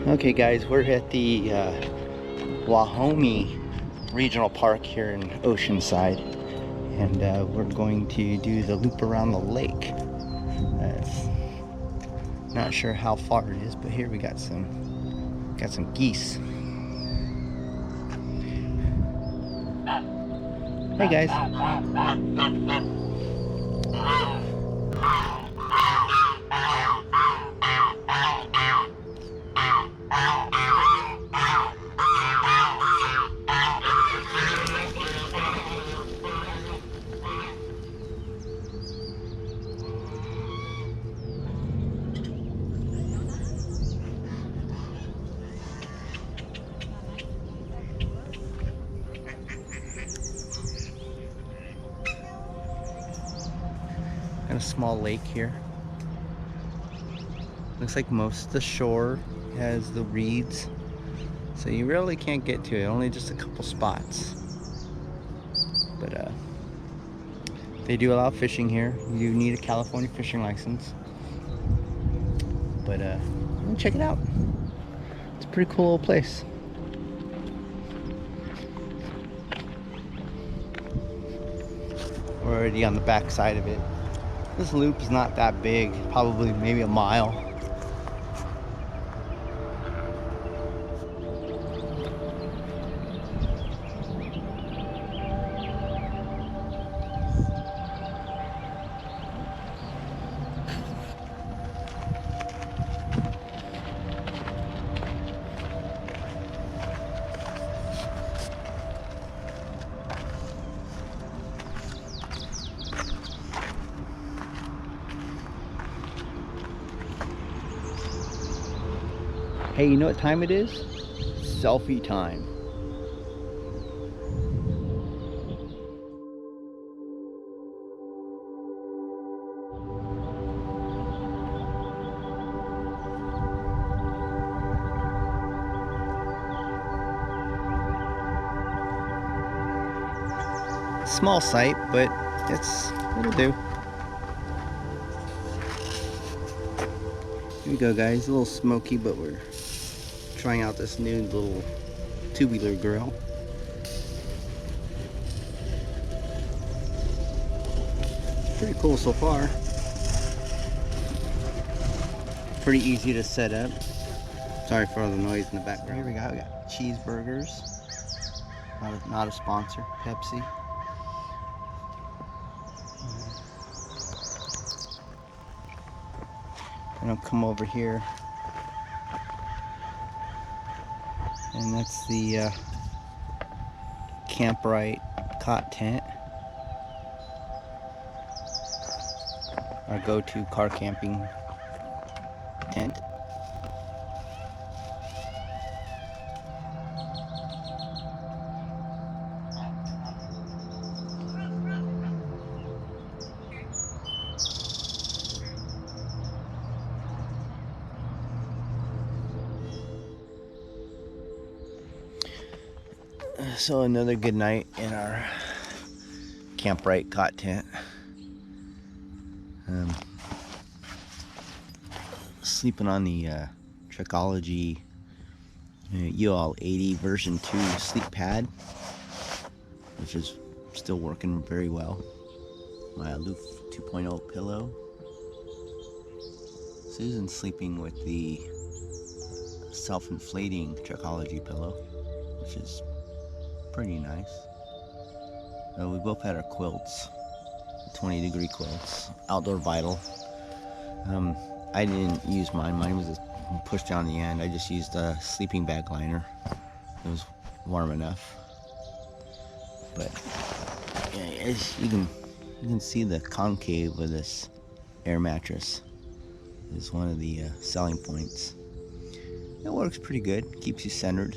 Okay guys, we're at the Guajome Regional Park here in Oceanside, and we're going to do the loop around the lake. Not sure how far it is, but here we got some geese. Hey guys. Got a small lake here. Looks like most of the shore has the reeds, so you really can't get to it, only just a couple spots. But they do allow fishing here. You need a California fishing license. But check it out. It's a pretty cool little place. We're already on the back side of it. This loop is not that big, probably maybe a mile. Hey, you know what time it is? Selfie time. Small site, but it'll do. Here we go, guys. A little smoky, but we're trying out this new little tubular grill. Pretty cool so far. Pretty easy to set up. Sorry for all the noise in the background. Here we go. We got cheeseburgers. Not a sponsor. Pepsi. And I'll come over here. And that's the Camprite cot tent. Our go-to car camping tent. So another good night in our Camprite cot tent. Sleeping on the Trekology UL 80 version 2 sleep pad, which is still working very well. My Aloof 2.0 pillow. Susan's sleeping with the self-inflating Trekology pillow, which is pretty nice. We both had our quilts, 20-degree quilts, Outdoor Vital. I didn't use mine. Mine was pushed down the end. I just used a sleeping bag liner. It was warm enough. But yeah, you can see the concave of this air mattress is one of the selling points. It works pretty good. Keeps you centered.